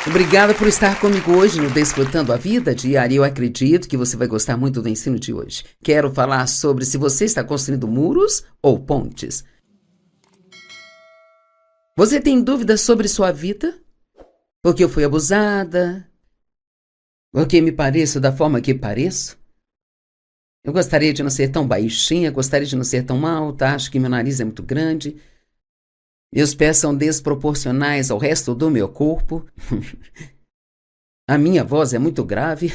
Obrigada por estar comigo hoje no Desfrutando a Vida Diária. Eu acredito que você vai gostar muito do ensino de hoje. Quero falar sobre se você está construindo muros ou pontes. Você tem dúvidas sobre sua vida? Porque eu fui abusada? Porque me pareço da forma que pareço? Eu gostaria de não ser tão baixinha, gostaria de não ser tão alta, acho que meu nariz é muito grande. Meus pés são desproporcionais ao resto do meu corpo. A minha voz é muito grave.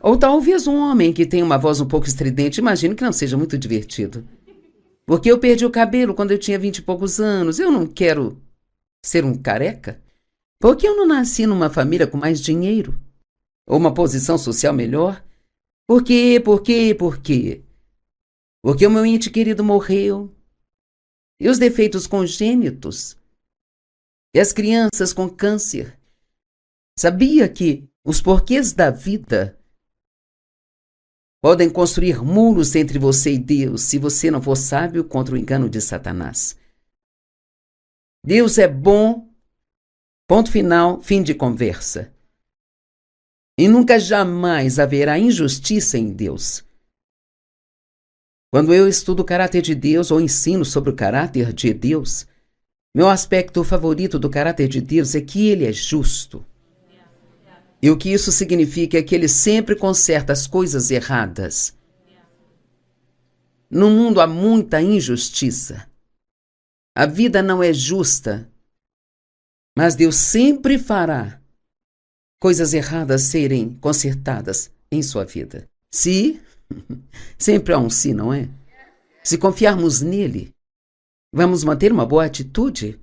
Ou talvez um homem que tem uma voz um pouco estridente, imagino que não seja muito divertido. Porque eu perdi o cabelo quando eu tinha 20 e poucos anos. Eu não quero ser um careca. Porque eu não nasci numa família com mais dinheiro? Ou uma posição social melhor? Por quê? Porque o meu ente querido morreu. E os defeitos congênitos? E as crianças com câncer? Sabia que os porquês da vida podem construir muros entre você e Deus se você não for sábio contra o engano de Satanás? Deus é bom, ponto final, fim de conversa. E nunca jamais haverá injustiça em Deus. Quando eu estudo o caráter de Deus ou ensino sobre o caráter de Deus, meu aspecto favorito do caráter de Deus é que ele é justo. E o que isso significa é que ele sempre conserta as coisas erradas. No mundo há muita injustiça. A vida não é justa, mas Deus sempre fará coisas erradas serem consertadas em sua vida. Sempre há um se, não é? Se confiarmos nele, vamos manter uma boa atitude.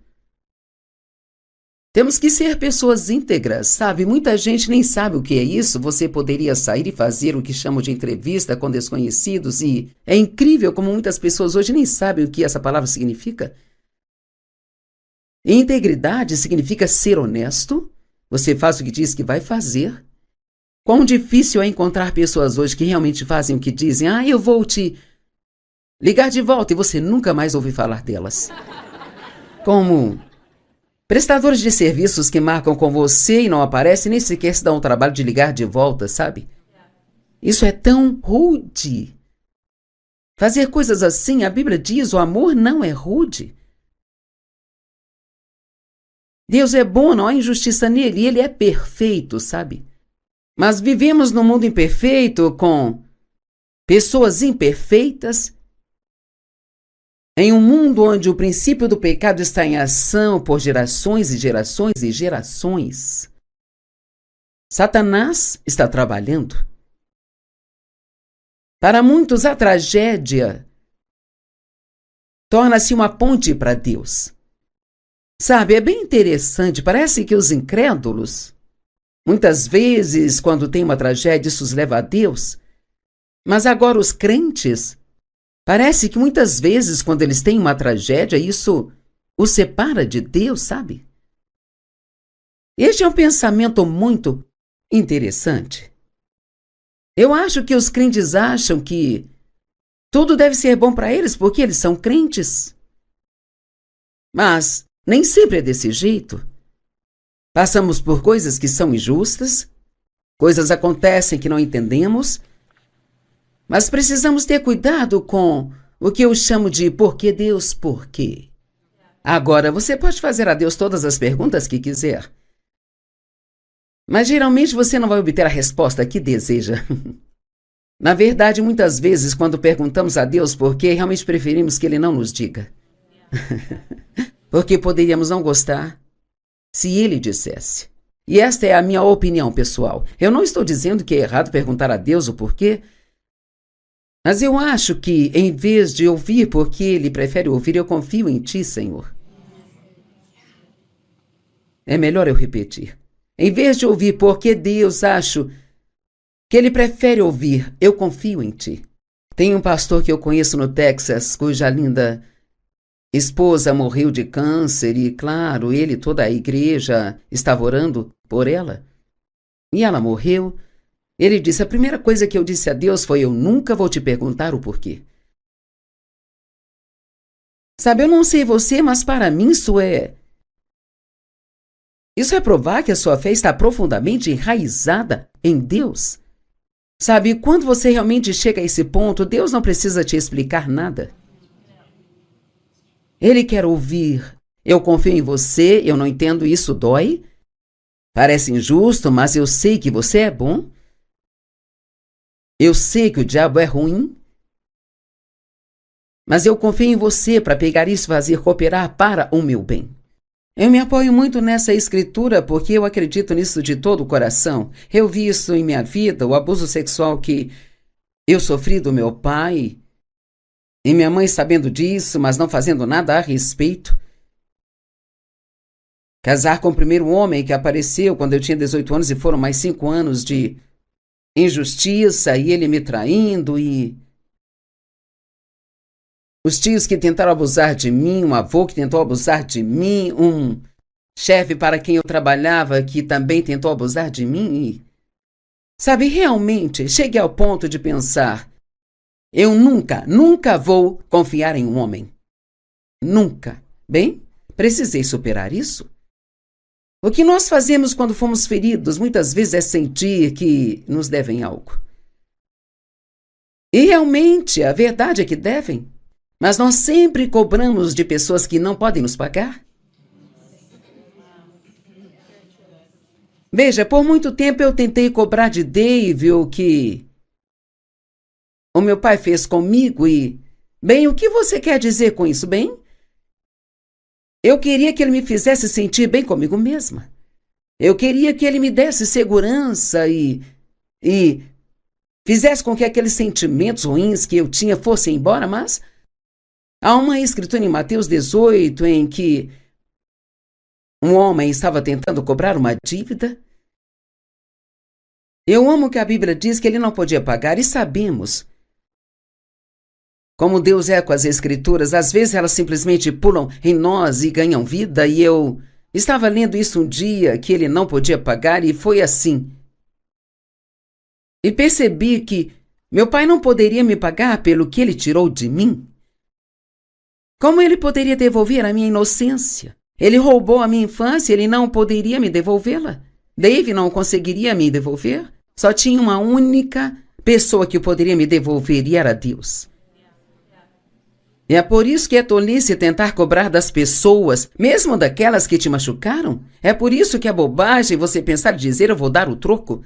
Temos que ser pessoas íntegras, sabe? Muita gente nem sabe o que é isso. Você poderia sair e fazer o que chamam de entrevista com desconhecidos e é incrível como muitas pessoas hoje nem sabem o que essa palavra significa. Integridade significa ser honesto. Você faz o que diz que vai fazer. Quão difícil é encontrar pessoas hoje que realmente fazem o que dizem. Eu vou te ligar de volta e você nunca mais ouve falar delas. Como prestadores de serviços que marcam com você e não aparecem, nem sequer se dão o trabalho de ligar de volta, sabe? Isso é tão rude. Fazer coisas assim, a Bíblia diz, o amor não é rude. Deus é bom, não há injustiça nele, e ele é perfeito, sabe? Mas vivemos num mundo imperfeito, com pessoas imperfeitas, em um mundo onde o princípio do pecado está em ação por gerações e gerações e gerações. Satanás está trabalhando. Para muitos, a tragédia torna-se uma ponte para Deus. Sabe, é bem interessante, parece que os incrédulos, muitas vezes, quando tem uma tragédia, isso os leva a Deus. Mas agora os crentes, parece que muitas vezes, quando eles têm uma tragédia, isso os separa de Deus, sabe? Este é um pensamento muito interessante. Eu acho que os crentes acham que tudo deve ser bom para eles porque eles são crentes. Mas nem sempre é desse jeito. Passamos por coisas que são injustas, coisas acontecem que não entendemos, mas precisamos ter cuidado com o que eu chamo de por que Deus, por quê? Agora, você pode fazer a Deus todas as perguntas que quiser, mas geralmente você não vai obter a resposta que deseja. Na verdade, muitas vezes, quando perguntamos a Deus por quê, realmente preferimos que Ele não nos diga. Porque poderíamos não gostar se Ele dissesse. E esta é a minha opinião pessoal. Eu não estou dizendo que é errado perguntar a Deus o porquê, mas eu acho que, em vez de ouvir porque Ele prefere ouvir, eu confio em Ti, Senhor. É melhor eu repetir. Em vez de ouvir porque Deus, acho que Ele prefere ouvir, eu confio em Ti. Tem um pastor que eu conheço no Texas, cuja linda esposa morreu de câncer e, claro, ele e toda a igreja estava orando por ela. E ela morreu. Ele disse, a primeira coisa que eu disse a Deus foi, eu nunca vou te perguntar o porquê. Sabe, eu não sei você, mas para mim isso é Isso é provar que a sua fé está profundamente enraizada em Deus. Sabe, quando você realmente chega a esse ponto, Deus não precisa te explicar nada. Ele quer ouvir: eu confio em você, eu não entendo, isso dói. Parece injusto, mas eu sei que você é bom. Eu sei que o diabo é ruim. Mas eu confio em você para pegar isso e fazer cooperar para o meu bem. Eu me apoio muito nessa escritura porque eu acredito nisso de todo o coração. Eu vi isso em minha vida, o abuso sexual que eu sofri do meu pai, e minha mãe sabendo disso, mas não fazendo nada a respeito. Casar com o primeiro homem que apareceu quando eu tinha 18 anos e foram mais 5 anos de injustiça, e ele me traindo, e os tios que tentaram abusar de mim, um avô que tentou abusar de mim, um chefe para quem eu trabalhava que também tentou abusar de mim. E, sabe, realmente cheguei ao ponto de pensar: eu nunca vou confiar em um homem. Nunca. Bem, precisei superar isso. O que nós fazemos quando fomos feridos muitas vezes é sentir que nos devem algo. E realmente, a verdade é que devem. Mas nós sempre cobramos de pessoas que não podem nos pagar. Veja, por muito tempo eu tentei cobrar de Dave o que o meu pai fez comigo e... Bem, o que você quer dizer com isso, bem? Eu queria que ele me fizesse sentir bem comigo mesma. Eu queria que ele me desse segurança e fizesse com que aqueles sentimentos ruins que eu tinha fossem embora, mas... Há uma escritura em Mateus 18 em que um homem estava tentando cobrar uma dívida. Eu amo que a Bíblia diz que ele não podia pagar, e sabemos como Deus é com as escrituras. Às vezes elas simplesmente pulam em nós e ganham vida, e eu estava lendo isso um dia, que ele não podia pagar, e foi assim. E percebi que meu pai não poderia me pagar pelo que ele tirou de mim. Como ele poderia devolver a minha inocência? Ele roubou a minha infância, ele não poderia me devolvê-la. Dave não conseguiria me devolver. Só tinha uma única pessoa que poderia me devolver, e era Deus. E é por isso que é tolice tentar cobrar das pessoas, mesmo daquelas que te machucaram. É por isso que é bobagem você pensar e dizer: eu vou dar o troco.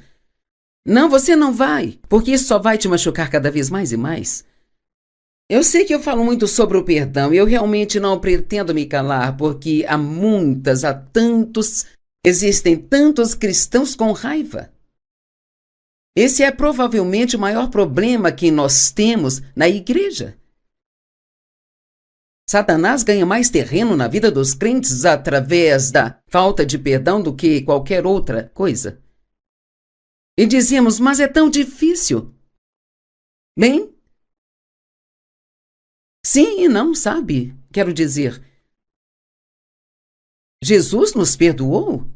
Não, você não vai, porque isso só vai te machucar cada vez mais e mais. Eu sei que eu falo muito sobre o perdão, e eu realmente não pretendo me calar, porque existem tantos cristãos com raiva. Esse é provavelmente o maior problema que nós temos na igreja. Satanás ganha mais terreno na vida dos crentes através da falta de perdão do que qualquer outra coisa. E dizemos: mas é tão difícil. Bem, sim e não, sabe? Quero dizer, Jesus nos perdoou.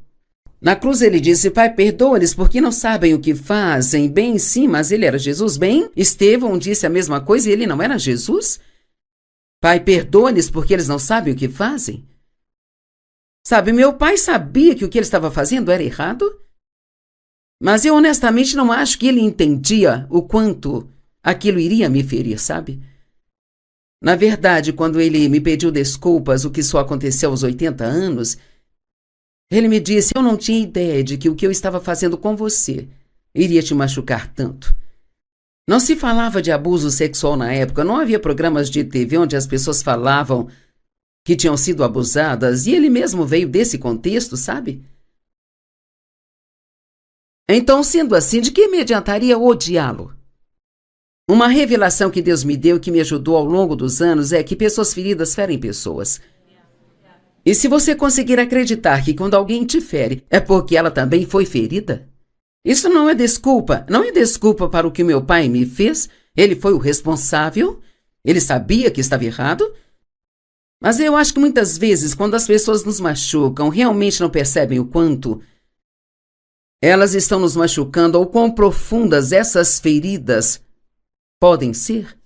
Na cruz ele disse: Pai, perdoa-lhes porque não sabem o que fazem. Bem, sim, mas ele era Jesus. Bem, Estevão disse a mesma coisa e ele não era Jesus. Pai, perdoa-lhes porque eles não sabem o que fazem. Sabe, meu pai sabia que o que ele estava fazendo era errado, mas eu honestamente não acho que ele entendia o quanto aquilo iria me ferir, sabe? Na verdade, quando ele me pediu desculpas, o que só aconteceu aos 80 anos, ele me disse: eu não tinha ideia de que o que eu estava fazendo com você iria te machucar tanto. Não se falava de abuso sexual na época, não havia programas de TV onde as pessoas falavam que tinham sido abusadas, e ele mesmo veio desse contexto, sabe? Então, sendo assim, de que me adiantaria odiá-lo? Uma revelação que Deus me deu, que me ajudou ao longo dos anos, é que pessoas feridas ferem pessoas. E se você conseguir acreditar que quando alguém te fere, é porque ela também foi ferida, isso não é desculpa. Não é desculpa para o que meu pai me fez. Ele foi o responsável. Ele sabia que estava errado. Mas eu acho que muitas vezes, quando as pessoas nos machucam, realmente não percebem o quanto elas estão nos machucando ou quão profundas essas feridas podem ser.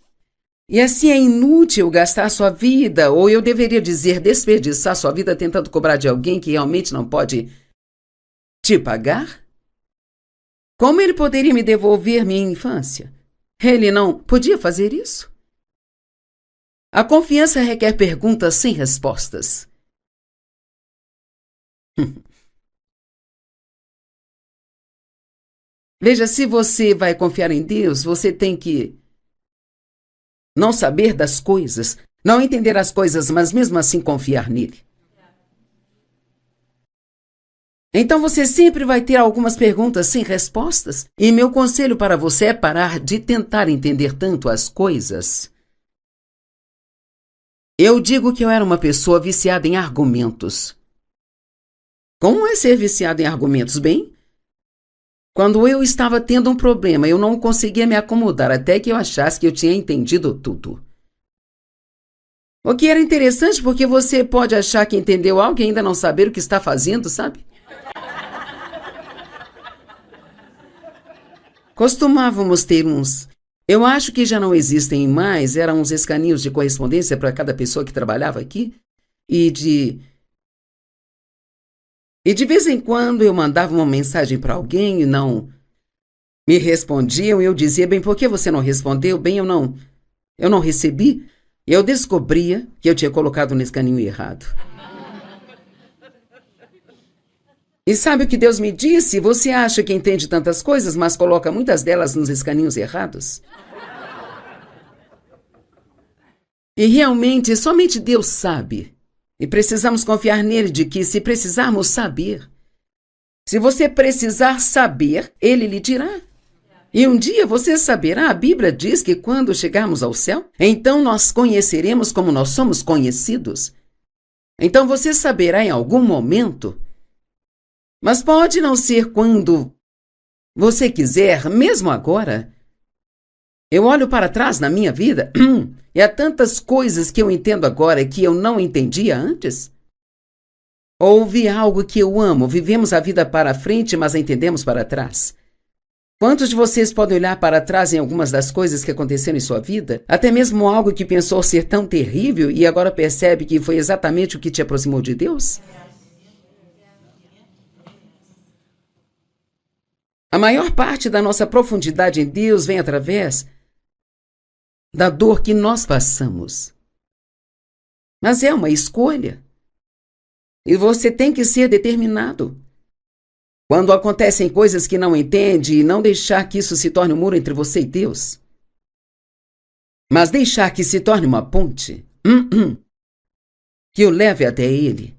E assim é inútil gastar sua vida, ou eu deveria dizer, desperdiçar sua vida tentando cobrar de alguém que realmente não pode Te pagar? Como ele poderia me devolver minha infância? Ele não podia fazer isso? A confiança requer perguntas sem respostas. Veja, se você vai confiar em Deus, você tem que não saber das coisas, não entender as coisas, mas mesmo assim confiar nele. Então você sempre vai ter algumas perguntas sem respostas. E meu conselho para você é parar de tentar entender tanto as coisas. Eu digo que eu era uma pessoa viciada em argumentos. Como é ser viciado em argumentos? Bem, quando eu estava tendo um problema, eu não conseguia me acomodar até que eu achasse que eu tinha entendido tudo. O que era interessante porque você pode achar que entendeu algo e ainda não saber o que está fazendo, sabe? Costumávamos ter uns. Eu acho que já não existem mais, eram uns escaninhos de correspondência para cada pessoa que trabalhava aqui. E de vez em quando eu mandava uma mensagem para alguém e não me respondiam. Eu dizia, bem, por que você não respondeu? Bem, eu não recebi. Eu descobria que eu tinha colocado no escaninho errado. E sabe o que Deus me disse? Você acha que entende tantas coisas, mas coloca muitas delas nos escaninhos errados? E realmente, somente Deus sabe. E precisamos confiar nele de que, se precisarmos saber, se você precisar saber, ele lhe dirá. E um dia você saberá. A Bíblia diz que quando chegarmos ao céu, então nós conheceremos como nós somos conhecidos. Então você saberá em algum momento. Mas pode não ser quando você quiser, mesmo agora. Eu olho para trás na minha vida e há tantas coisas que eu entendo agora que eu não entendia antes. Houve algo que eu amo, vivemos a vida para frente, mas a entendemos para trás. Quantos de vocês podem olhar para trás em algumas das coisas que aconteceram em sua vida? Até mesmo algo que pensou ser tão terrível e agora percebe que foi exatamente o que te aproximou de Deus? A maior parte da nossa profundidade em Deus vem através da dor que nós passamos. Mas é uma escolha. E você tem que ser determinado. Quando acontecem coisas que não entende, não deixar que isso se torne um muro entre você e Deus. Mas deixar que se torne uma ponte que o leve até Ele.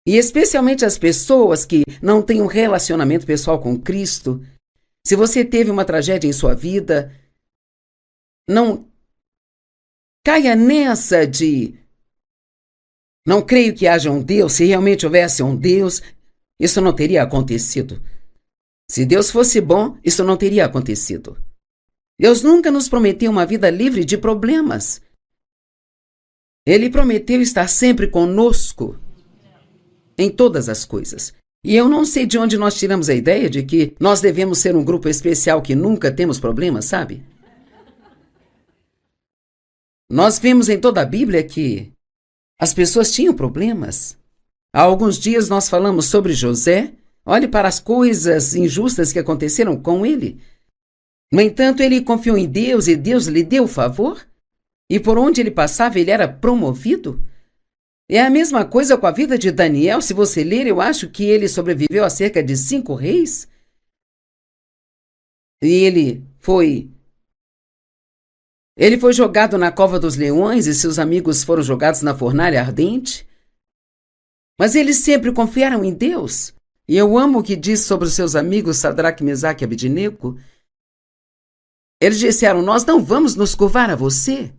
E especialmente as pessoas que não têm um relacionamento pessoal com Cristo. Se você teve uma tragédia em sua vida, não caia nessa de não creio que haja um Deus. Se realmente houvesse um Deus, isso não teria acontecido. Se Deus fosse bom, isso não teria acontecido. Deus nunca nos prometeu uma vida livre de problemas. Ele prometeu estar sempre conosco em todas as coisas. E eu não sei de onde nós tiramos a ideia de que nós devemos ser um grupo especial que nunca temos problemas, sabe? Nós vemos em toda a Bíblia que as pessoas tinham problemas. Há alguns dias nós falamos sobre José. Olhe para as coisas injustas que aconteceram com ele. No entanto, ele confiou em Deus e Deus lhe deu favor. E por onde ele passava, ele era promovido. É a mesma coisa com a vida de Daniel. Se você ler, eu acho que ele sobreviveu a cerca de 5 reis. E ele foi jogado na cova dos leões e seus amigos foram jogados na fornalha ardente. Mas eles sempre confiaram em Deus. E eu amo o que diz sobre os seus amigos Sadraque, Mesaque e Abednego. Eles disseram, nós não vamos nos curvar a você.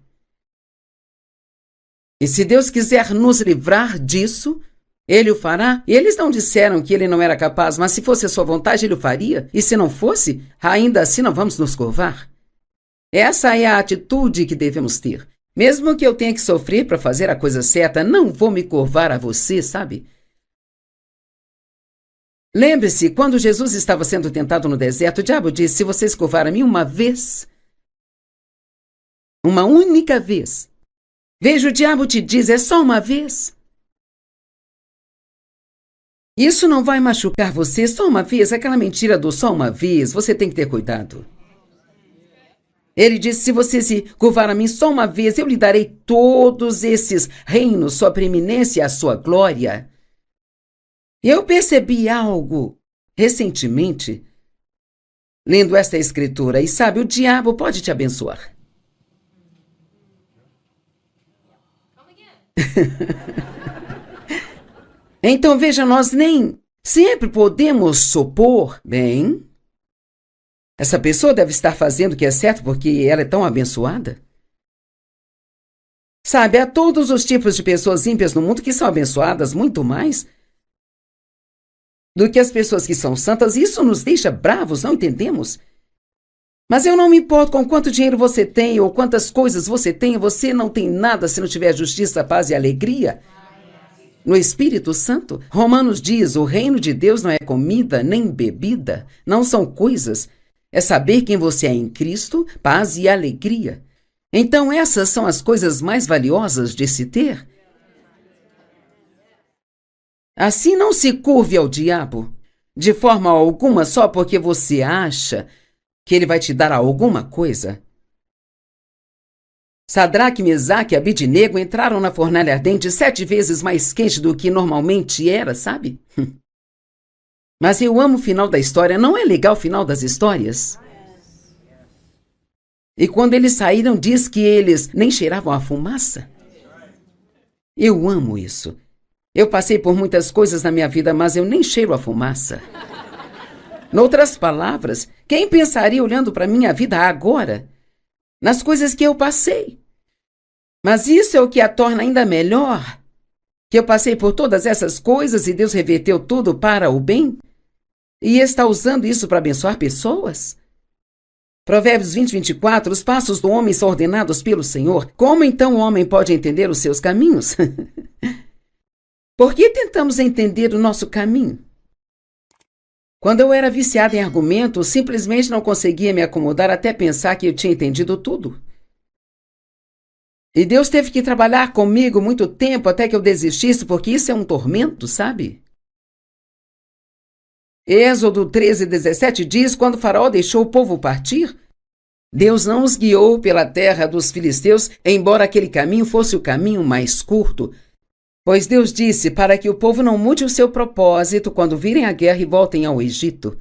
E se Deus quiser nos livrar disso, Ele o fará. E eles não disseram que Ele não era capaz, mas se fosse a sua vontade, Ele o faria. E se não fosse, ainda assim não vamos nos curvar. Essa é a atitude que devemos ter. Mesmo que eu tenha que sofrer para fazer a coisa certa, não vou me curvar a você, sabe? Lembre-se, quando Jesus estava sendo tentado no deserto, o diabo disse, se você se curvar a mim uma vez, uma única vez, veja, o diabo te diz, é só uma vez. Isso não vai machucar você só uma vez, aquela mentira do só uma vez, você tem que ter cuidado. Ele disse, se você se curvar a mim só uma vez, eu lhe darei todos esses reinos, sua preeminência e a sua glória. Eu percebi algo recentemente, lendo esta escritura, e sabe, o diabo pode te abençoar. Então, veja, nós nem sempre podemos supor, bem, essa pessoa deve estar fazendo o que é certo porque ela é tão abençoada. Sabe, há todos os tipos de pessoas ímpias no mundo que são abençoadas muito mais do que as pessoas que são santas. Isso nos deixa bravos, não entendemos? Mas eu não me importo com quanto dinheiro você tem ou quantas coisas você tem. Você não tem nada se não tiver justiça, paz e alegria no Espírito Santo. Romanos diz, o reino de Deus não é comida nem bebida, não são coisas. É saber quem você é em Cristo, paz e alegria. Então essas são as coisas mais valiosas de se ter. Assim não se curve ao diabo, de forma alguma, só porque você acha que ele vai te dar alguma coisa. Sadraque, Mesaque e Abidnego entraram na fornalha ardente 7 vezes mais quente do que normalmente era, sabe? Mas eu amo o final da história. Não é legal o final das histórias? E quando eles saíram, diz que eles nem cheiravam a fumaça. Eu amo isso. Eu passei por muitas coisas na minha vida, mas eu nem cheiro a fumaça. Noutras palavras, quem pensaria olhando para minha vida agora, nas coisas que eu passei? Mas isso é o que a torna ainda melhor, que eu passei por todas essas coisas e Deus reverteu tudo para o bem e está usando isso para abençoar pessoas. Provérbios 20, 24, os passos do homem são ordenados pelo Senhor. Como então o homem pode entender os seus caminhos? Por que tentamos entender o nosso caminho? Quando eu era viciada em argumentos, simplesmente não conseguia me acomodar até pensar que eu tinha entendido tudo. E Deus teve que trabalhar comigo muito tempo até que eu desistisse, porque isso é um tormento, sabe? Êxodo 13, 17 diz, quando o faraó deixou o povo partir, Deus não os guiou pela terra dos filisteus, embora aquele caminho fosse o caminho mais curto, pois Deus disse para que o povo não mude o seu propósito quando virem a guerra e voltem ao Egito.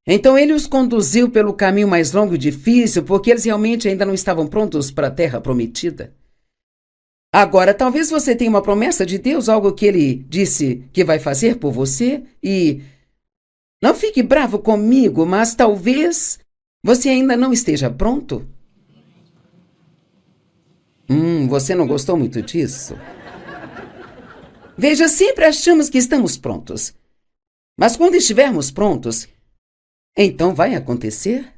Então ele os conduziu pelo caminho mais longo e difícil, porque eles realmente ainda não estavam prontos para a terra prometida. Agora, talvez você tenha uma promessa de Deus, algo que ele disse que vai fazer por você, e não fique bravo comigo, mas talvez você ainda não esteja pronto. Você não gostou muito disso? Veja, sempre achamos que estamos prontos. Mas quando estivermos prontos, então vai acontecer?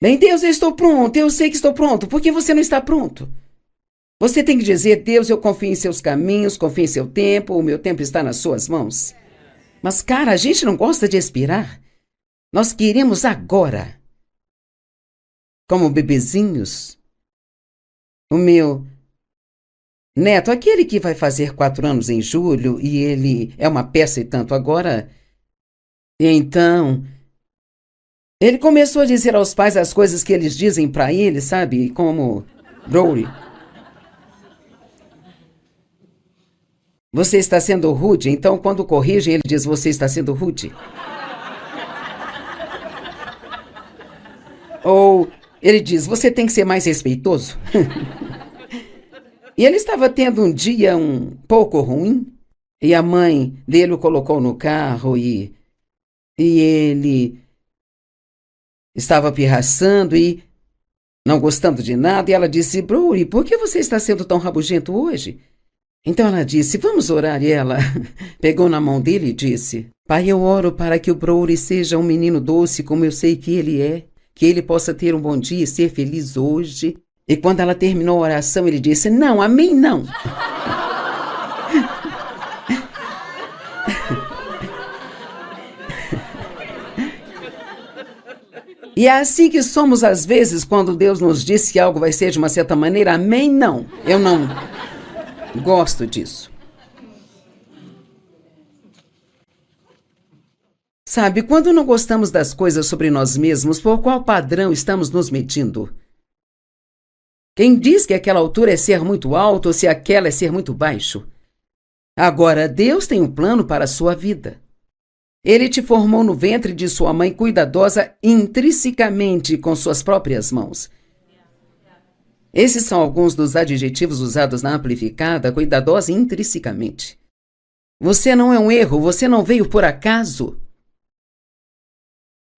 Bem, Deus, eu estou pronto, eu sei que estou pronto. Por que você não está pronto? Você tem que dizer, Deus, eu confio em seus caminhos, confio em seu tempo, o meu tempo está nas suas mãos. Mas, cara, a gente não gosta de esperar. Nós queremos agora. Como bebezinhos. O meu neto, aquele que vai fazer 4 anos em julho, e ele é uma peça e tanto agora. E então, ele começou a dizer aos pais as coisas que eles dizem para ele, sabe? Como, Brody, você está sendo rude. Então, quando corrigem, ele diz, você está sendo rude. Ou ele diz, você tem que ser mais respeitoso. E ele estava tendo um dia um pouco ruim, e a mãe dele o colocou no carro e ele estava pirraçando e não gostando de nada, e ela disse, Brody, por que você está sendo tão rabugento hoje? Então ela disse, vamos orar, e ela pegou na mão dele e disse, Pai, eu oro para que o Brody seja um menino doce como eu sei que ele é, que ele possa ter um bom dia e ser feliz hoje. E quando ela terminou a oração, ele disse, não, amém não. E é assim que somos às vezes quando Deus nos diz que algo vai ser de uma certa maneira, amém não. Eu não gosto disso. Sabe, quando não gostamos das coisas sobre nós mesmos, por qual padrão estamos nos medindo? Quem diz que aquela altura é ser muito alto ou se aquela é ser muito baixo? Agora, Deus tem um plano para a sua vida. Ele te formou no ventre de sua mãe cuidadosa intrinsecamente com suas próprias mãos. Esses são alguns dos adjetivos usados na Amplificada, cuidadosa intrinsecamente. Você não é um erro, você não veio por acaso.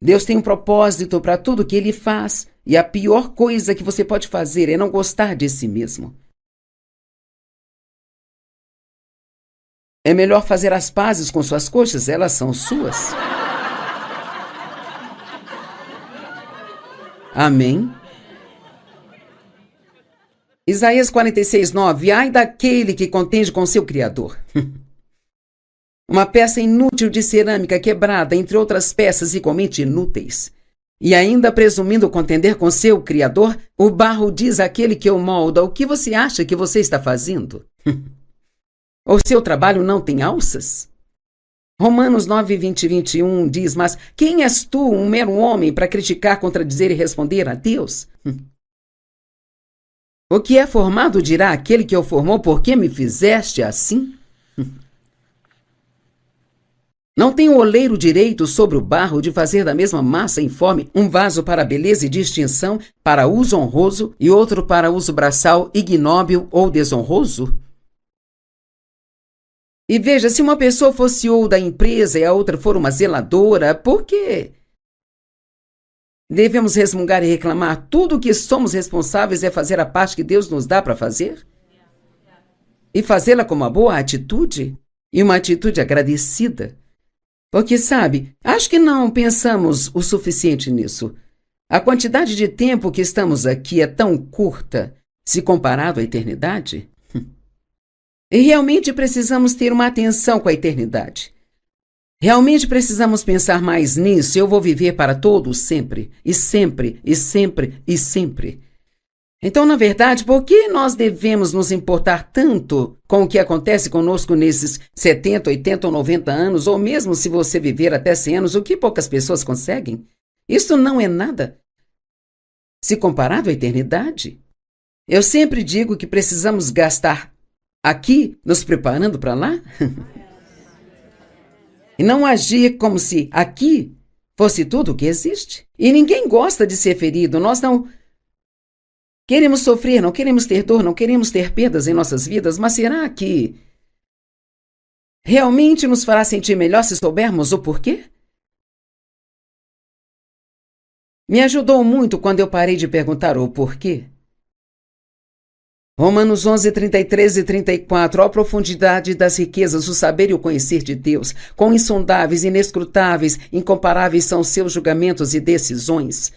Deus tem um propósito para tudo que Ele faz, e a pior coisa que você pode fazer é não gostar de si mesmo. É melhor fazer as pazes com suas coxas, elas são suas. Amém? Isaías 46:9. Ai daquele que contende com seu Criador. Uma peça inútil de cerâmica quebrada, entre outras peças igualmente inúteis. E ainda presumindo contender com seu Criador, o barro diz àquele que o molda: o que você acha que você está fazendo? O seu trabalho não tem alças? Romanos 9:20-21 diz: mas quem és tu, um mero homem, para criticar, contradizer e responder a Deus? O que é formado dirá aquele que o formou: por que me fizeste assim? Não tem o oleiro direito sobre o barro de fazer da mesma massa informe um vaso para beleza e distinção, para uso honroso, e outro para uso braçal, ignóbil ou desonroso? E veja, se uma pessoa for CEO da empresa e a outra for uma zeladora, por quê? Devemos resmungar e reclamar? Tudo o que somos responsáveis é fazer a parte que Deus nos dá para fazer? E fazê-la com uma boa atitude? E uma atitude agradecida? Porque, sabe, acho que não pensamos o suficiente nisso. A quantidade de tempo que estamos aqui é tão curta, se comparado à eternidade. E realmente precisamos ter uma atenção com a eternidade. Realmente precisamos pensar mais nisso. Eu vou viver para todos sempre, e sempre, e sempre, e sempre. Então, na verdade, por que nós devemos nos importar tanto com o que acontece conosco nesses 70, 80 ou 90 anos, ou mesmo se você viver até 100 anos, o que poucas pessoas conseguem? Isso não é nada se comparado à eternidade. Eu sempre digo que precisamos gastar aqui nos preparando para lá. E não agir como se aqui fosse tudo o que existe. E ninguém gosta de ser ferido. Nós não queremos sofrer, não queremos ter dor, não queremos ter perdas em nossas vidas, mas será que realmente nos fará sentir melhor se soubermos o porquê? Me ajudou muito quando eu parei de perguntar o porquê. Romanos 11:33 e 34. Ó profundidade das riquezas, o saber e o conhecer de Deus. Quão insondáveis, inescrutáveis, incomparáveis são seus julgamentos e decisões.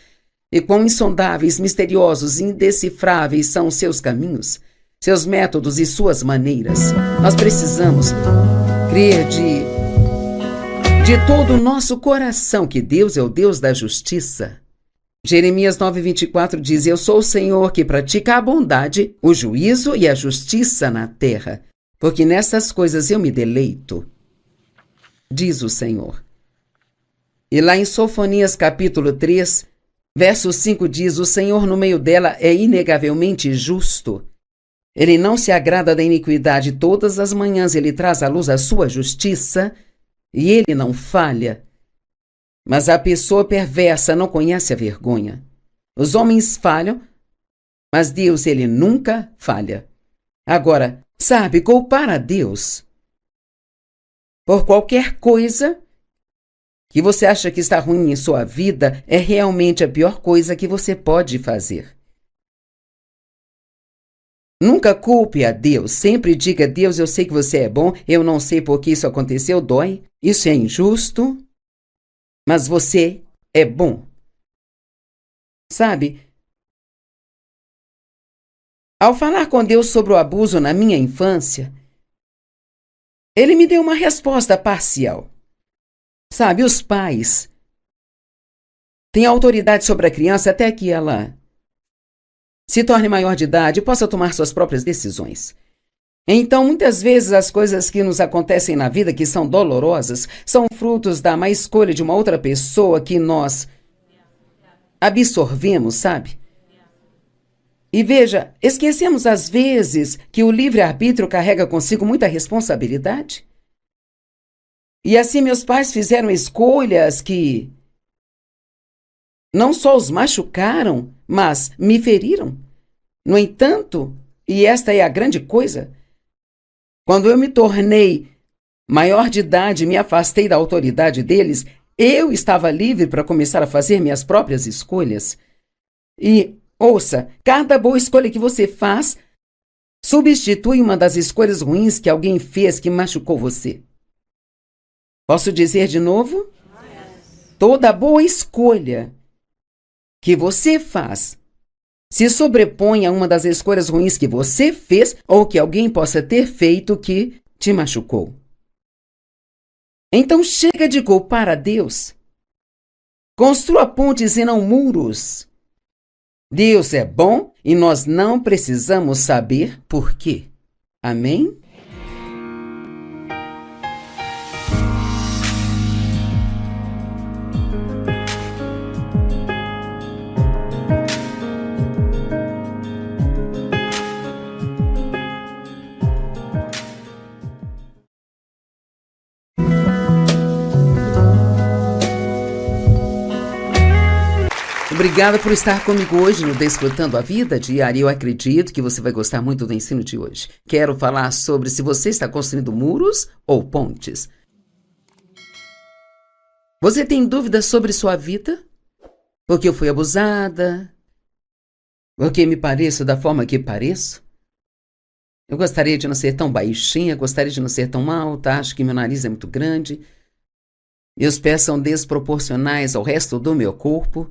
E quão insondáveis, misteriosos e indecifráveis são os seus caminhos, seus métodos e suas maneiras. Nós precisamos crer de todo o nosso coração que Deus é o Deus da justiça. Jeremias 9:24 diz: eu sou o Senhor que pratica a bondade, o juízo e a justiça na terra, porque nessas coisas eu me deleito, diz o Senhor. E lá em Sofonias capítulo 3, verso 5 diz: o Senhor no meio dela é inegavelmente justo. Ele não se agrada da iniquidade. Todas as manhãs ele traz à luz a sua justiça e ele não falha. Mas a pessoa perversa não conhece a vergonha. Os homens falham, mas Deus, ele nunca falha. Agora, sabe, culpar a Deus por qualquer coisa que você acha que está ruim em sua vida é realmente a pior coisa que você pode fazer. Nunca culpe a Deus. Sempre diga: Deus, eu sei que você é bom, eu não sei por que isso aconteceu, dói, isso é injusto, mas você é bom. Sabe, ao falar com Deus sobre o abuso na minha infância, ele me deu uma resposta parcial. Sabe, os pais têm autoridade sobre a criança até que ela se torne maior de idade e possa tomar suas próprias decisões. Então, muitas vezes, as coisas que nos acontecem na vida, que são dolorosas, são frutos da má escolha de uma outra pessoa que nós absorvemos, sabe? E veja, esquecemos às vezes que o livre-arbítrio carrega consigo muita responsabilidade. E assim meus pais fizeram escolhas que não só os machucaram, mas me feriram. No entanto, e esta é a grande coisa, quando eu me tornei maior de idade e me afastei da autoridade deles, eu estava livre para começar a fazer minhas próprias escolhas. E, ouça, cada boa escolha que você faz substitui uma das escolhas ruins que alguém fez que machucou você. Posso dizer de novo? Toda boa escolha que você faz se sobrepõe a uma das escolhas ruins que você fez ou que alguém possa ter feito que te machucou. Então chega de culpar a Deus. Construa pontes e não muros. Deus é bom e nós não precisamos saber por quê. Amém? Obrigada por estar comigo hoje no Desfrutando a Vida Diária. Eu acredito que você vai gostar muito do ensino de hoje. Quero falar sobre se você está construindo muros ou pontes. Você tem dúvidas sobre sua vida? Porque eu fui abusada? Porque me pareço da forma que pareço? Eu gostaria de não ser tão baixinha, gostaria de não ser tão alta, acho que meu nariz é muito grande. Meus pés são desproporcionais ao resto do meu corpo.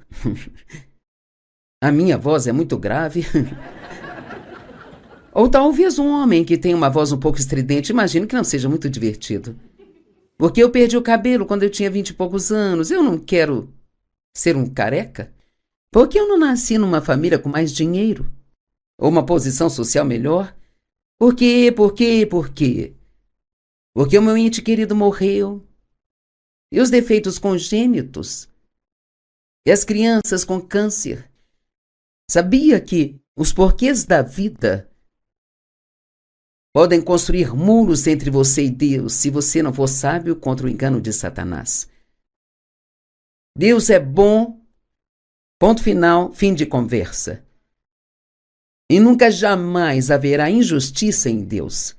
A minha voz é muito grave. Ou talvez um homem que tem uma voz um pouco estridente, imagino que não seja muito divertido. Porque eu perdi o cabelo quando eu tinha 20 e poucos anos. Eu não quero ser um careca. Porque eu não nasci numa família com mais dinheiro? Ou uma posição social melhor? Por quê? Porque o meu ente querido morreu. E os defeitos congênitos? E as crianças com câncer? Sabia que os porquês da vida podem construir muros entre você e Deus se você não for sábio contra o engano de Satanás? Deus é bom, ponto final, fim de conversa. E nunca jamais haverá injustiça em Deus.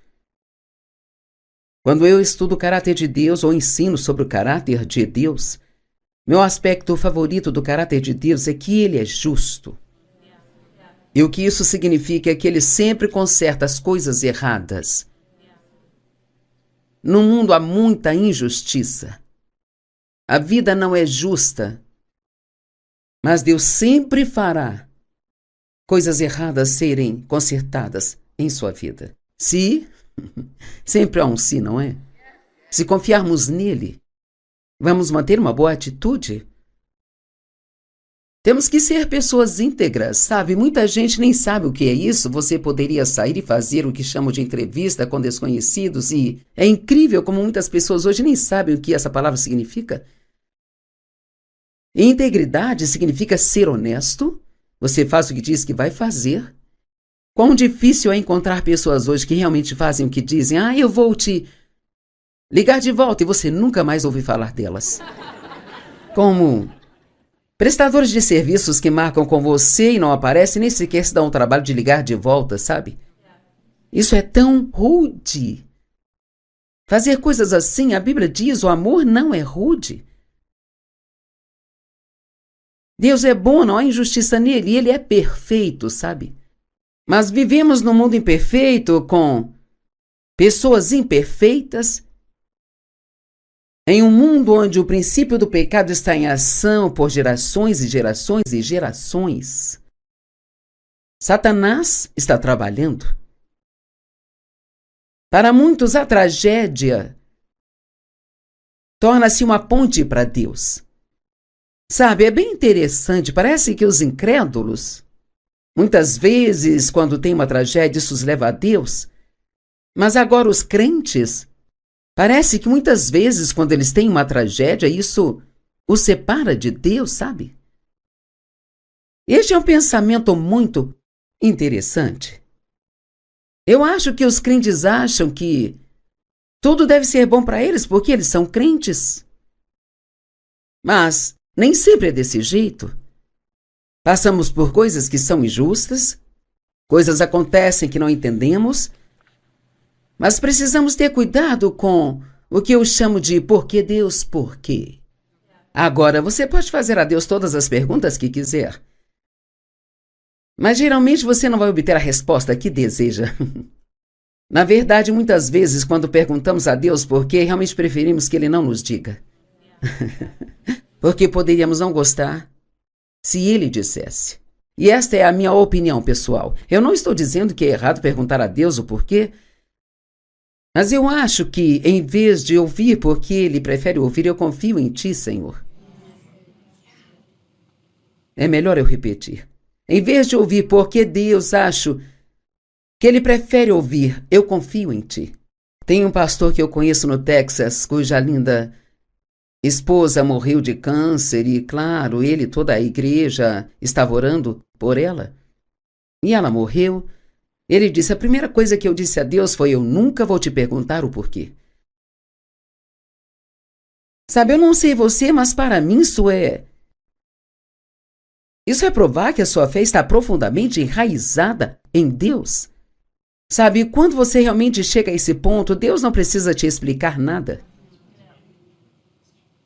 Quando eu estudo o caráter de Deus ou ensino sobre o caráter de Deus, meu aspecto favorito do caráter de Deus é que ele é justo. E o que isso significa é que ele sempre conserta as coisas erradas. No mundo há muita injustiça. A vida não é justa. Mas Deus sempre fará coisas erradas serem consertadas em sua vida. Se sempre há um se, não é? Se confiarmos nele, vamos manter uma boa atitude. Temos que ser pessoas íntegras, sabe? Muita gente nem sabe o que é isso. Você poderia sair e fazer o que chamam de entrevista com desconhecidos e é incrível como muitas pessoas hoje nem sabem o que essa palavra significa. Integridade significa ser honesto. Você faz o que diz que vai fazer. Quão difícil é encontrar pessoas hoje que realmente fazem o que dizem. Eu vou te ligar de volta e você nunca mais ouve falar delas. Como prestadores de serviços que marcam com você e não aparecem, nem sequer se dão o trabalho de ligar de volta, sabe? Isso é tão rude. Fazer coisas assim, a Bíblia diz, o amor não é rude. Deus é bom, não há injustiça nele, e ele é perfeito, sabe? Mas vivemos num mundo imperfeito, com pessoas imperfeitas, em um mundo onde o princípio do pecado está em ação por gerações e gerações e gerações. Satanás está trabalhando. Para muitos, a tragédia torna-se uma ponte para Deus. Sabe, é bem interessante, parece que os incrédulos, muitas vezes, quando tem uma tragédia, isso os leva a Deus, Mas agora os crentes, parece que muitas vezes quando eles têm uma tragédia, isso os separa de Deus, sabe? Este é um pensamento muito interessante. Eu acho que os crentes acham que tudo deve ser bom para eles porque eles são crentes. Mas nem sempre é desse jeito. Passamos por coisas que são injustas, coisas acontecem que não entendemos, mas precisamos ter cuidado com o que eu chamo de por que Deus, por quê? Agora, você pode fazer a Deus todas as perguntas que quiser, mas geralmente você não vai obter a resposta que deseja. Na verdade, muitas vezes, quando perguntamos a Deus por quê, realmente preferimos que Ele não nos diga. Porque poderíamos não gostar se Ele dissesse. E esta é a minha opinião pessoal. Eu não estou dizendo que é errado perguntar a Deus o porquê, mas eu acho que, em vez de ouvir porque Ele prefere ouvir, eu confio em Ti, Senhor. É melhor eu repetir. Em vez de ouvir porque Deus, acho que Ele prefere ouvir, eu confio em Ti. Tem um pastor que eu conheço no Texas, cuja linda esposa morreu de câncer e, claro, ele e toda a igreja estava orando por ela. E ela morreu. Ele disse, a primeira coisa que eu disse a Deus foi, eu nunca vou te perguntar o porquê. Sabe, eu não sei você, mas para mim isso é provar que a sua fé está profundamente enraizada em Deus. Sabe, quando você realmente chega a esse ponto, Deus não precisa te explicar nada.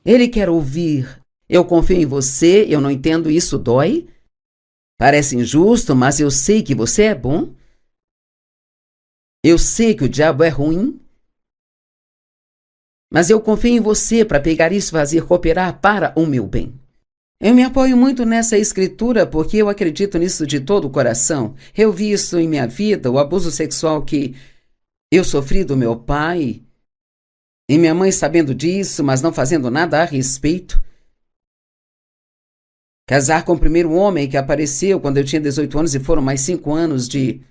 Ele quer ouvir. Eu confio em você, eu não entendo, isso dói. Parece injusto, mas eu sei que você é bom. Eu sei que o diabo é ruim. Mas eu confio em você para pegar isso e fazer cooperar para o meu bem. Eu me apoio muito nessa escritura porque eu acredito nisso de todo o coração. Eu vi isso em minha vida, o abuso sexual que eu sofri do meu pai. E minha mãe sabendo disso, mas não fazendo nada a respeito. Casar com o primeiro homem que apareceu quando eu tinha 18 anos e foram mais 5 anos de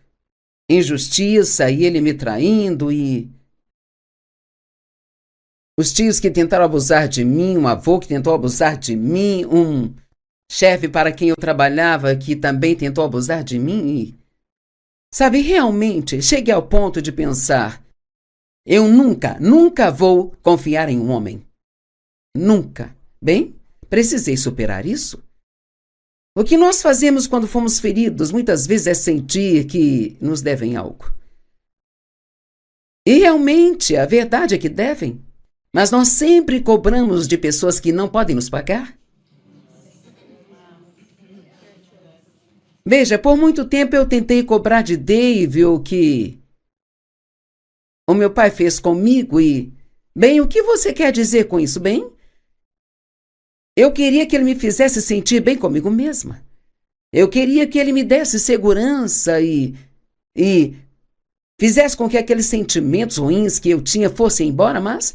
injustiça e ele me traindo e os tios que tentaram abusar de mim, um avô que tentou abusar de mim, um chefe para quem eu trabalhava que também tentou abusar de mim e... Sabe, realmente, cheguei ao ponto de pensar... Eu nunca vou confiar em um homem. Nunca. Bem, precisei superar isso. O que nós fazemos quando fomos feridos, muitas vezes é sentir que nos devem algo. E realmente, a verdade é que devem. Mas nós sempre cobramos de pessoas que não podem nos pagar. Veja, por muito tempo eu tentei cobrar de Dave o que... o meu pai fez comigo e... Bem, o que você quer dizer com isso, bem? Eu queria que ele me fizesse sentir bem comigo mesma. Eu queria que ele me desse segurança e fizesse com que aqueles sentimentos ruins que eu tinha fossem embora, mas...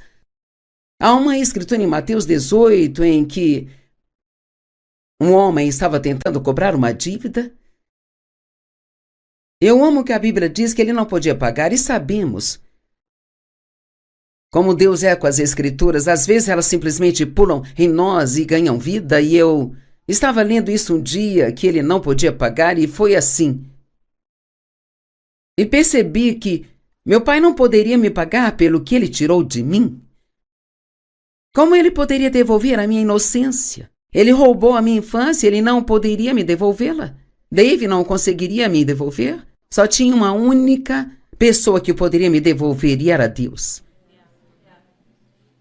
Há uma escritura em Mateus 18 em que um homem estava tentando cobrar uma dívida. Eu amo que a Bíblia diz que ele não podia pagar e sabemos... Como Deus é com as escrituras, às vezes elas simplesmente pulam em nós e ganham vida, e eu estava lendo isso um dia, que ele não podia pagar, e foi assim. E percebi que meu pai não poderia me pagar pelo que ele tirou de mim. Como ele poderia devolver a minha inocência? Ele roubou a minha infância, ele não poderia me devolvê-la. Dave não conseguiria me devolver. Só tinha uma única pessoa que poderia me devolver, e era Deus.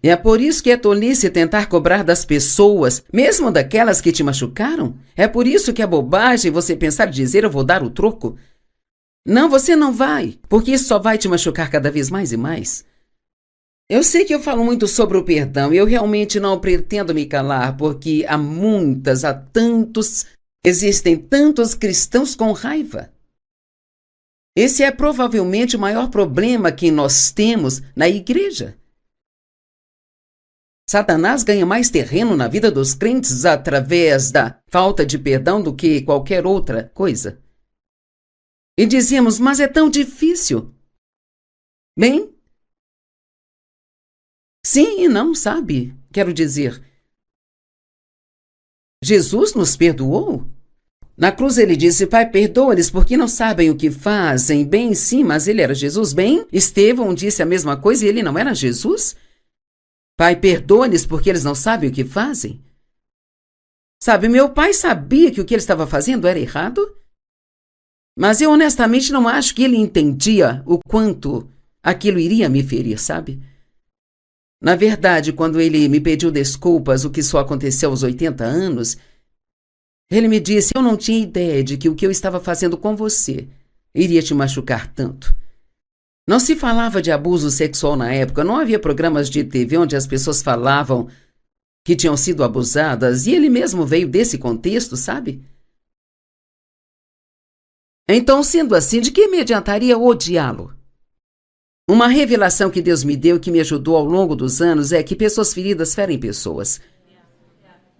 E é por isso que é tolice tentar cobrar das pessoas, mesmo daquelas que te machucaram. É por isso que é bobagem você pensar e dizer, eu vou dar o troco. Não, você não vai, porque isso só vai te machucar cada vez mais e mais. Eu sei que eu falo muito sobre o perdão e eu realmente não pretendo me calar, porque existem tantos cristãos com raiva. Esse é provavelmente o maior problema que nós temos na igreja. Satanás ganha mais terreno na vida dos crentes através da falta de perdão do que qualquer outra coisa. E dizíamos, mas é tão difícil. Bem, sim e não, sabe? Quero dizer, Jesus nos perdoou. Na cruz ele disse, Pai, perdoa-lhes porque não sabem o que fazem. Bem, sim, mas ele era Jesus. Bem, Estevão disse a mesma coisa e ele não era Jesus? Pai, perdoa-lhes porque eles não sabem o que fazem. Sabe, meu pai sabia que o que ele estava fazendo era errado, mas eu honestamente não acho que ele entendia o quanto aquilo iria me ferir, sabe? Na verdade, quando ele me pediu desculpas, o que só aconteceu aos 80 anos, ele me disse, eu não tinha ideia de que o que eu estava fazendo com você iria te machucar tanto. Não se falava de abuso sexual na época, não havia programas de TV onde as pessoas falavam que tinham sido abusadas, e ele mesmo veio desse contexto, sabe? Então, sendo assim, de que me adiantaria odiá-lo? Uma revelação que Deus me deu e que me ajudou ao longo dos anos é que pessoas feridas ferem pessoas.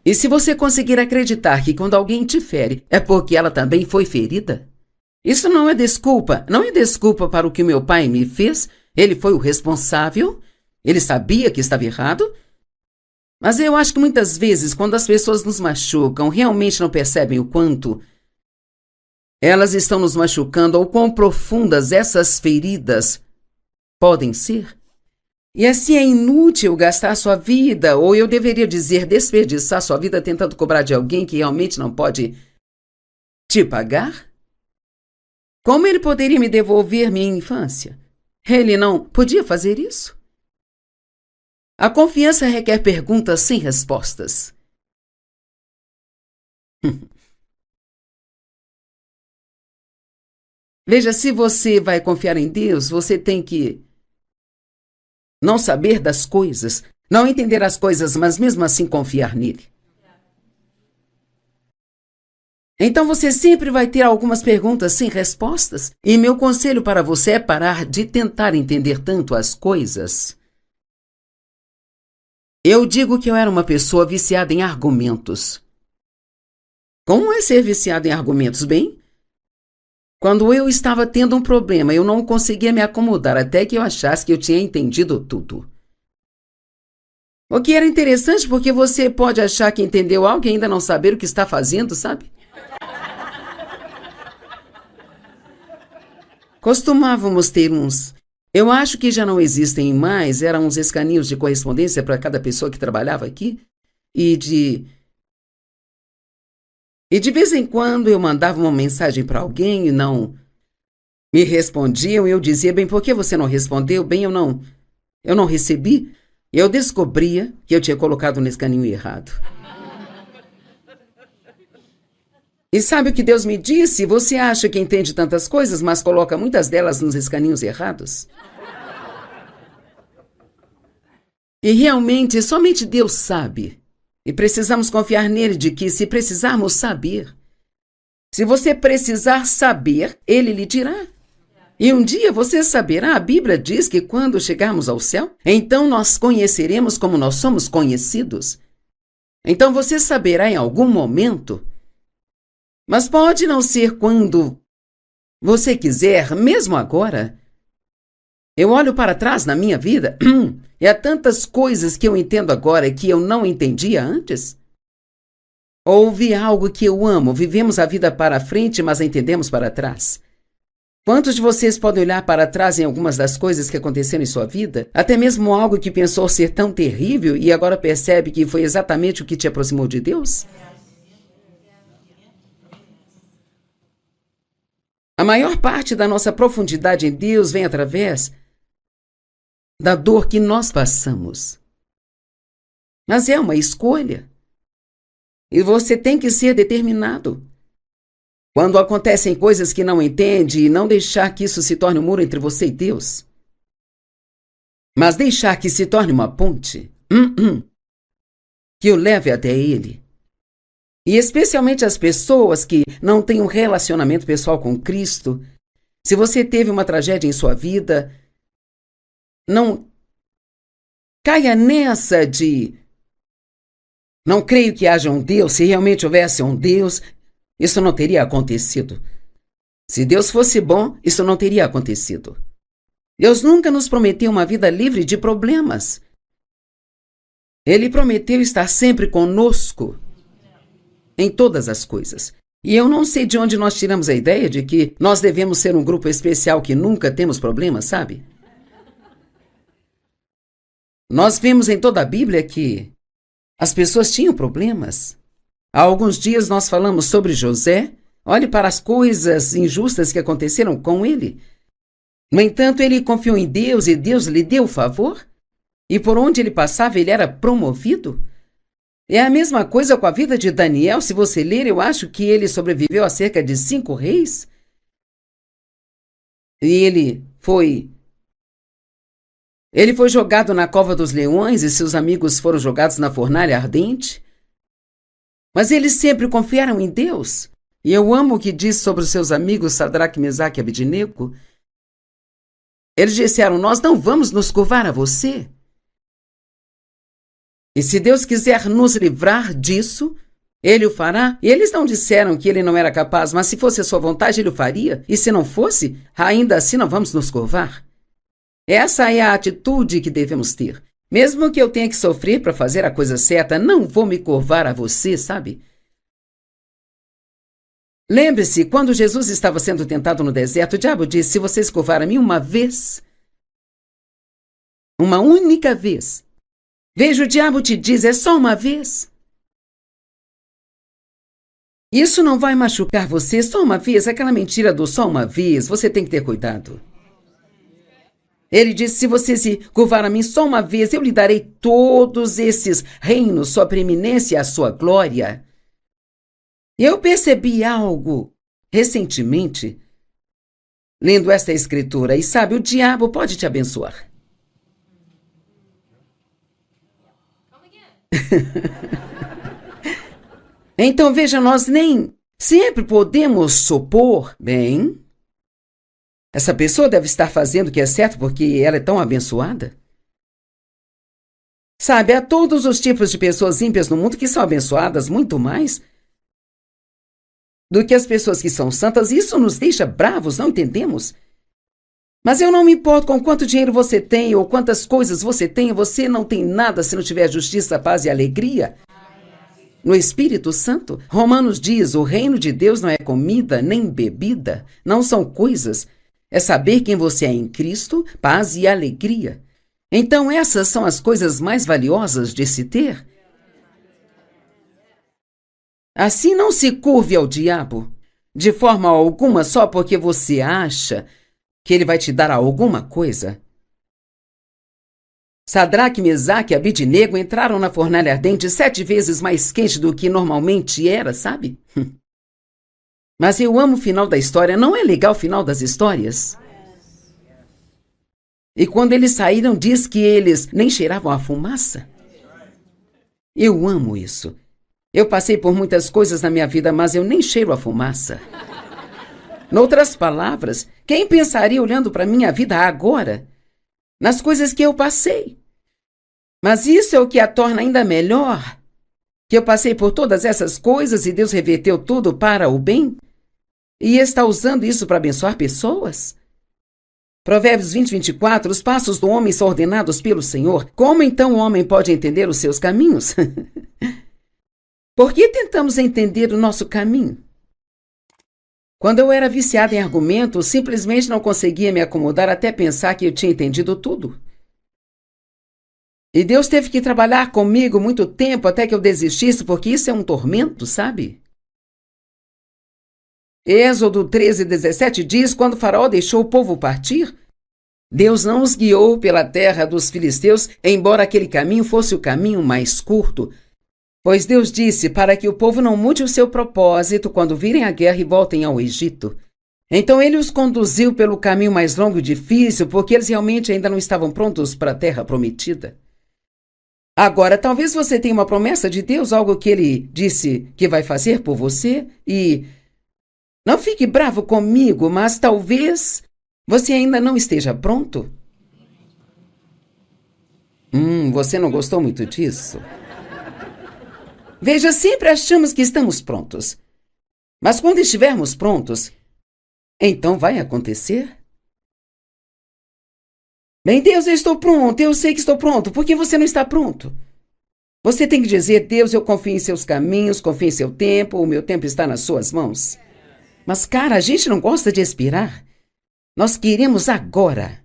E se você conseguir acreditar que quando alguém te fere é porque ela também foi ferida, isso não é desculpa. Não é desculpa para o que meu pai me fez. Ele foi o responsável. Ele sabia que estava errado. Mas eu acho que muitas vezes, quando as pessoas nos machucam, realmente não percebem o quanto elas estão nos machucando ou quão profundas essas feridas podem ser. E assim é inútil gastar sua vida, ou eu deveria dizer, desperdiçar sua vida tentando cobrar de alguém que realmente não pode te pagar? Como ele poderia me devolver minha infância? Ele não podia fazer isso? A confiança requer perguntas sem respostas. Veja, se você vai confiar em Deus, você tem que não saber das coisas, não entender as coisas, mas mesmo assim confiar nele. Então você sempre vai ter algumas perguntas sem respostas. E meu conselho para você é parar de tentar entender tanto as coisas. Eu digo que eu era uma pessoa viciada em argumentos. Como é ser viciado em argumentos? Bem, quando eu estava tendo um problema, eu não conseguia me acomodar até que eu achasse que eu tinha entendido tudo. O que era interessante porque você pode achar que entendeu algo e ainda não saber o que está fazendo, sabe? Costumávamos ter uns, eu acho que já não existem mais, eram uns escaninhos de correspondência para cada pessoa que trabalhava aqui, e de vez em quando eu mandava uma mensagem para alguém e não me respondiam, e eu dizia, bem, por que você não respondeu? Bem, eu não recebi. Eu descobria que eu tinha colocado no escaninho errado. E sabe o que Deus me disse? Você acha que entende tantas coisas, mas coloca muitas delas nos escaninhos errados? E realmente, somente Deus sabe. E precisamos confiar nele de que, se precisarmos saber, se você precisar saber, ele lhe dirá. E um dia você saberá, a Bíblia diz que quando chegarmos ao céu, então nós conheceremos como nós somos conhecidos. Então você saberá em algum momento, mas pode não ser quando você quiser, mesmo agora. Eu olho para trás na minha vida e há tantas coisas que eu entendo agora que eu não entendia antes. Houve algo que eu amo, vivemos a vida para frente, mas a entendemos para trás. Quantos de vocês podem olhar para trás em algumas das coisas que aconteceram em sua vida? Até mesmo algo que pensou ser tão terrível e agora percebe que foi exatamente o que te aproximou de Deus? A maior parte da nossa profundidade em Deus vem através da dor que nós passamos. Mas é uma escolha. E você tem que ser determinado. Quando acontecem coisas que não entende, não deixar que isso se torne um muro entre você e Deus, mas deixar que se torne uma ponte que o leve até Ele. E especialmente as pessoas que não têm um relacionamento pessoal com Cristo, se você teve uma tragédia em sua vida, não caia nessa de não creio que haja um Deus. Se realmente houvesse um Deus, isso não teria acontecido. Se Deus fosse bom, isso não teria acontecido. Deus nunca nos prometeu uma vida livre de problemas. Ele prometeu estar sempre conosco em todas as coisas. E eu não sei de onde nós tiramos a ideia de que nós devemos ser um grupo especial que nunca temos problemas, sabe? Nós vemos em toda a Bíblia que as pessoas tinham problemas. Há alguns dias nós falamos sobre José. Olhe para as coisas injustas que aconteceram com ele. No entanto, ele confiou em Deus e Deus lhe deu o favor. E por onde ele passava, ele era promovido. É a mesma coisa com a vida de Daniel. Se você ler, eu acho que ele sobreviveu a cerca de 5 reis. E ele foi jogado na cova dos leões e seus amigos foram jogados na fornalha ardente. Mas eles sempre confiaram em Deus. E eu amo o que diz sobre os seus amigos Sadraque, Mesaque e Abednego. Eles disseram: nós não vamos nos curvar a você. E se Deus quiser nos livrar disso, Ele o fará. E eles não disseram que ele não era capaz, mas se fosse a sua vontade, Ele o faria. E se não fosse, ainda assim não vamos nos curvar. Essa é a atitude que devemos ter. Mesmo que eu tenha que sofrer para fazer a coisa certa, não vou me curvar a você, sabe? Lembre-se, quando Jesus estava sendo tentado no deserto, o diabo disse: se você se curvar a mim uma vez, uma única vez. Veja, o diabo te diz: é só uma vez. Isso não vai machucar você só uma vez. Aquela mentira do só uma vez, você tem que ter cuidado. Ele disse: se você se curvar a mim só uma vez, eu lhe darei todos esses reinos, sua preeminência e a sua glória. Eu percebi algo recentemente, lendo esta escritura, e sabe, o diabo pode te abençoar. Então, veja, nós nem sempre podemos supor, bem, essa pessoa deve estar fazendo o que é certo porque ela é tão abençoada. Sabe, há todos os tipos de pessoas ímpias no mundo que são abençoadas muito mais do que as pessoas que são santas. Isso nos deixa bravos, não entendemos? Mas eu não me importo com quanto dinheiro você tem ou quantas coisas você tem. Você não tem nada se não tiver justiça, paz e alegria no Espírito Santo. Romanos diz: o reino de Deus não é comida nem bebida, não são coisas. É saber quem você é em Cristo, paz e alegria. Então essas são as coisas mais valiosas de se ter. Assim, não se curve ao diabo de forma alguma só porque você acha que ele vai te dar alguma coisa. Sadraque, Mesaque e Abednego entraram na fornalha ardente 7 vezes mais quente do que normalmente era, sabe? Mas eu amo o final da história. Não é legal o final das histórias? E quando eles saíram, diz que eles nem cheiravam a fumaça. Eu amo isso. Eu passei por muitas coisas na minha vida, mas eu nem cheiro a fumaça. Noutras palavras, quem pensaria olhando para minha vida agora, nas coisas que eu passei? Mas isso é o que a torna ainda melhor, que eu passei por todas essas coisas e Deus reverteu tudo para o bem e está usando isso para abençoar pessoas. Provérbios 20, 24, os passos do homem são ordenados pelo Senhor. Como então o homem pode entender os seus caminhos? Por que tentamos entender o nosso caminho? Quando eu era viciada em argumentos, simplesmente não conseguia me acomodar até pensar que eu tinha entendido tudo. E Deus teve que trabalhar comigo muito tempo até que eu desistisse, porque isso é um tormento, sabe? Êxodo 13, 17 diz: quando Faraó deixou o povo partir, Deus não os guiou pela terra dos filisteus, embora aquele caminho fosse o caminho mais curto. Pois Deus disse para que o povo não mude o seu propósito quando virem a guerra e voltem ao Egito. Então ele os conduziu pelo caminho mais longo e difícil, porque eles realmente ainda não estavam prontos para a terra prometida. Agora, talvez você tenha uma promessa de Deus, algo que ele disse que vai fazer por você, e não fique bravo comigo, mas talvez você ainda não esteja pronto. Você não gostou muito disso? Veja, sempre achamos que estamos prontos. Mas quando estivermos prontos, então vai acontecer. Bem, Deus, eu estou pronto, eu sei que estou pronto. Por que você não está pronto? Você tem que dizer, Deus, eu confio em seus caminhos, confio em seu tempo, o meu tempo está nas suas mãos. Mas, cara, a gente não gosta de esperar. Nós queremos agora.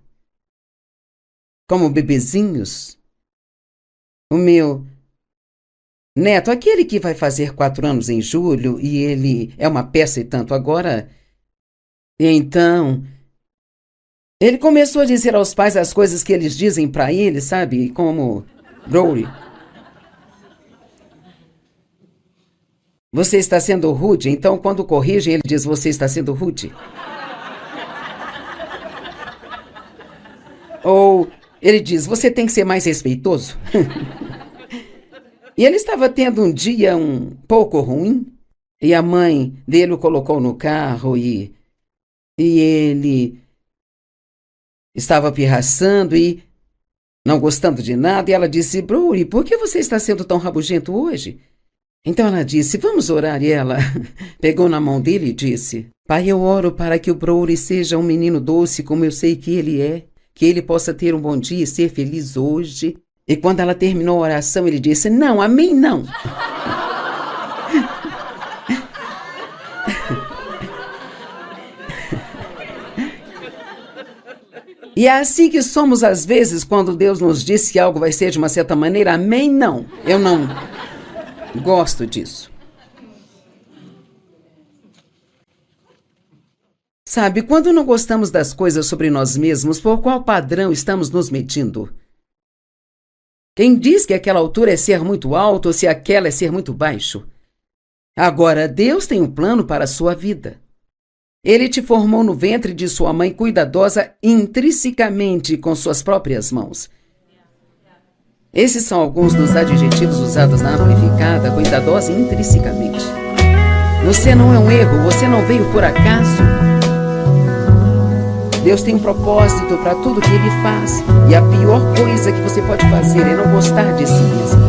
Como bebezinhos. O meu neto, aquele que vai fazer 4 anos em julho, e ele é uma peça e tanto agora. E então, ele começou a dizer aos pais as coisas que eles dizem para ele, sabe? Como, Brody, você está sendo rude. Então, quando corrigem, ele diz, você está sendo rude. Ou ele diz, você tem que ser mais respeitoso. E ele estava tendo um dia um pouco ruim, e a mãe dele o colocou no carro e ele estava pirraçando e não gostando de nada, e ela disse, Brody, por que você está sendo tão rabugento hoje? Então ela disse, vamos orar, e ela pegou na mão dele e disse, Pai, eu oro para que o Brody seja um menino doce como eu sei que ele é, que ele possa ter um bom dia e ser feliz hoje. E quando ela terminou a oração, ele disse, não, amém não. E é assim que somos às vezes quando Deus nos diz que algo vai ser de uma certa maneira, amém não. Eu não gosto disso. Sabe, quando não gostamos das coisas sobre nós mesmos, por qual padrão estamos nos medindo? Quem diz que aquela altura é ser muito alto ou se aquela é ser muito baixo? Agora, Deus tem um plano para a sua vida. Ele te formou no ventre de sua mãe cuidadosa intrinsecamente com suas próprias mãos. Esses são alguns dos adjetivos usados na Amplificada, cuidadosa intrinsecamente. Você não é um erro, você não veio por acaso. Deus tem um propósito para tudo que Ele faz. E a pior coisa que você pode fazer é não gostar de si mesmo.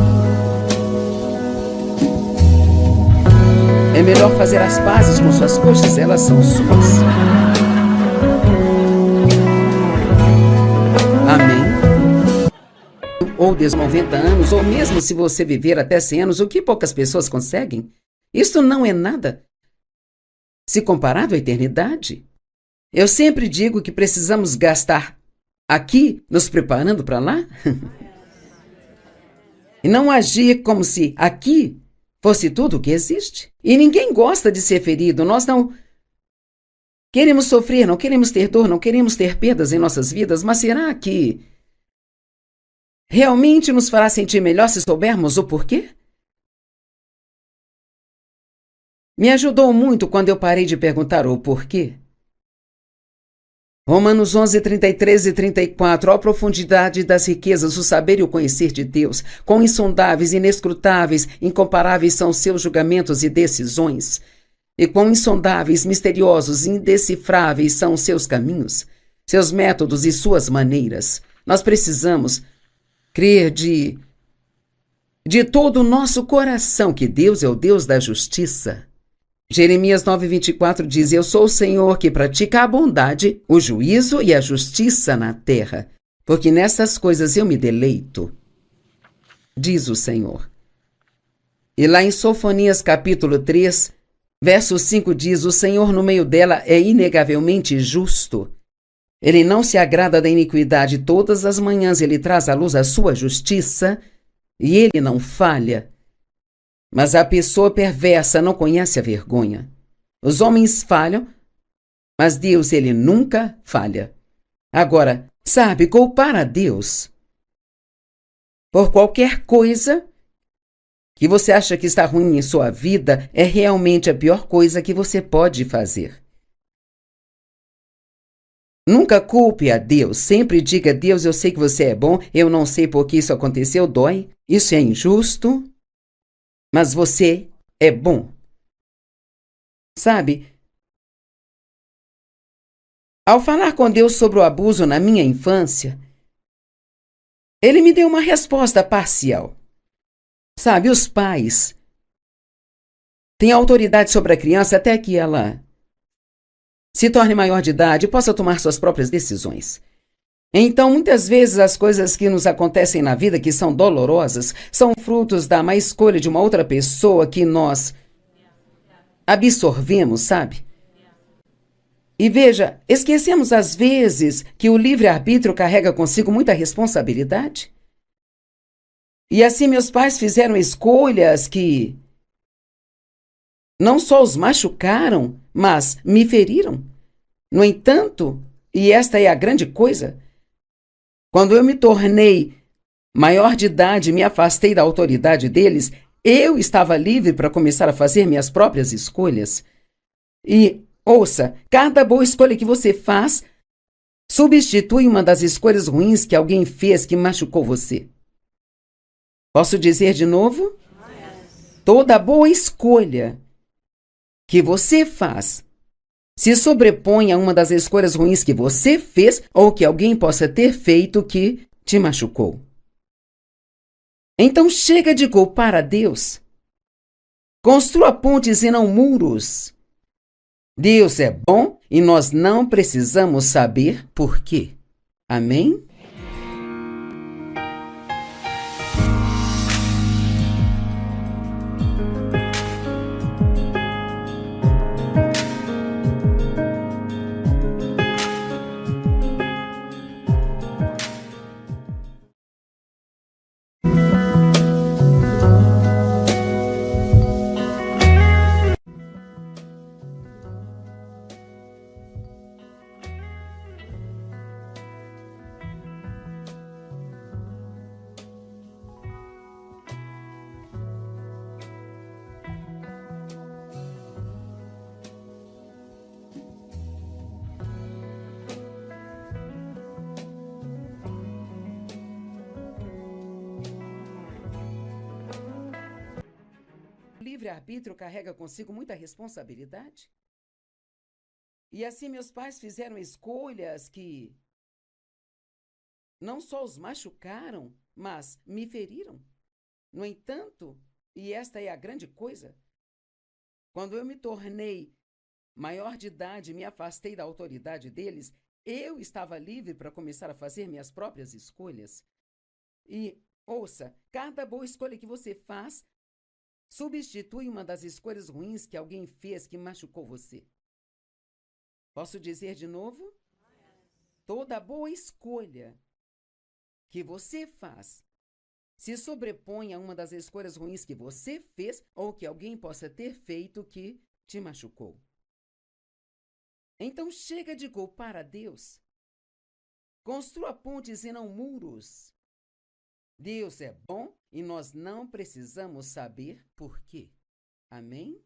É melhor fazer as pazes com suas coxas, elas são suas. Amém? Ou 90 anos, ou mesmo se você viver até 100 anos, o que poucas pessoas conseguem, isso não é nada se comparado à eternidade. Eu sempre digo que precisamos gastar aqui nos preparando para lá. E não agir como se aqui fosse tudo o que existe. E ninguém gosta de ser ferido. Nós não queremos sofrer, não queremos ter dor, não queremos ter perdas em nossas vidas. Mas será que realmente nos fará sentir melhor se soubermos o porquê? Me ajudou muito quando eu parei de perguntar o porquê. Romanos 11, 33 e 34, ó profundidade das riquezas, o saber e o conhecer de Deus, quão insondáveis, inescrutáveis, incomparáveis são seus julgamentos e decisões, e quão insondáveis, misteriosos, indecifráveis são seus caminhos, seus métodos e suas maneiras. Nós precisamos crer de todo o nosso coração que Deus é o Deus da justiça. Jeremias 9:24 diz, eu sou o Senhor que pratica a bondade, o juízo e a justiça na terra, porque nessas coisas eu me deleito, diz o Senhor. E lá em Sofonias capítulo 3, verso 5 diz, o Senhor no meio dela é inegavelmente justo. Ele não se agrada da iniquidade, todas as manhãs ele traz à luz a sua justiça e ele não falha. Mas a pessoa perversa não conhece a vergonha. Os homens falham, mas Deus, ele nunca falha. Agora, sabe, culpar a Deus por qualquer coisa que você acha que está ruim em sua vida é realmente a pior coisa que você pode fazer. Nunca culpe a Deus. Sempre diga, Deus, eu sei que você é bom, eu não sei por que isso aconteceu, dói, isso é injusto. Mas você é bom. Sabe, ao falar com Deus sobre o abuso na minha infância, Ele me deu uma resposta parcial. Sabe, os pais têm autoridade sobre a criança até que ela se torne maior de idade e possa tomar suas próprias decisões. Então, muitas vezes, as coisas que nos acontecem na vida, que são dolorosas, são frutos da má escolha de uma outra pessoa que nós absorvemos, sabe? E veja, esquecemos às vezes que o livre-arbítrio carrega consigo muita responsabilidade. E assim meus pais fizeram escolhas que não só os machucaram, mas me feriram. No entanto, e esta é a grande coisa, quando eu me tornei maior de idade e me afastei da autoridade deles, eu estava livre para começar a fazer minhas próprias escolhas. E, ouça, cada boa escolha que você faz substitui uma das escolhas ruins que alguém fez que machucou você. Posso dizer de novo? Toda boa escolha que você faz se sobrepõe a uma das escolhas ruins que você fez ou que alguém possa ter feito que te machucou. Então chega de culpar a Deus. Construa pontes e não muros. Deus é bom e nós não precisamos saber por quê. Amém? O livre-arbítrio carrega consigo muita responsabilidade. E assim meus pais fizeram escolhas que não só os machucaram, mas me feriram. No entanto, e esta é a grande coisa, quando eu me tornei maior de idade e me afastei da autoridade deles, eu estava livre para começar a fazer minhas próprias escolhas. E, ouça, cada boa escolha que você faz substitui uma das escolhas ruins que alguém fez que machucou você. Posso dizer de novo? Toda boa escolha que você faz se sobrepõe a uma das escolhas ruins que você fez ou que alguém possa ter feito que te machucou. Então chega de culpar a Deus. Construa pontes e não muros. Deus é bom e nós não precisamos saber por quê. Amém?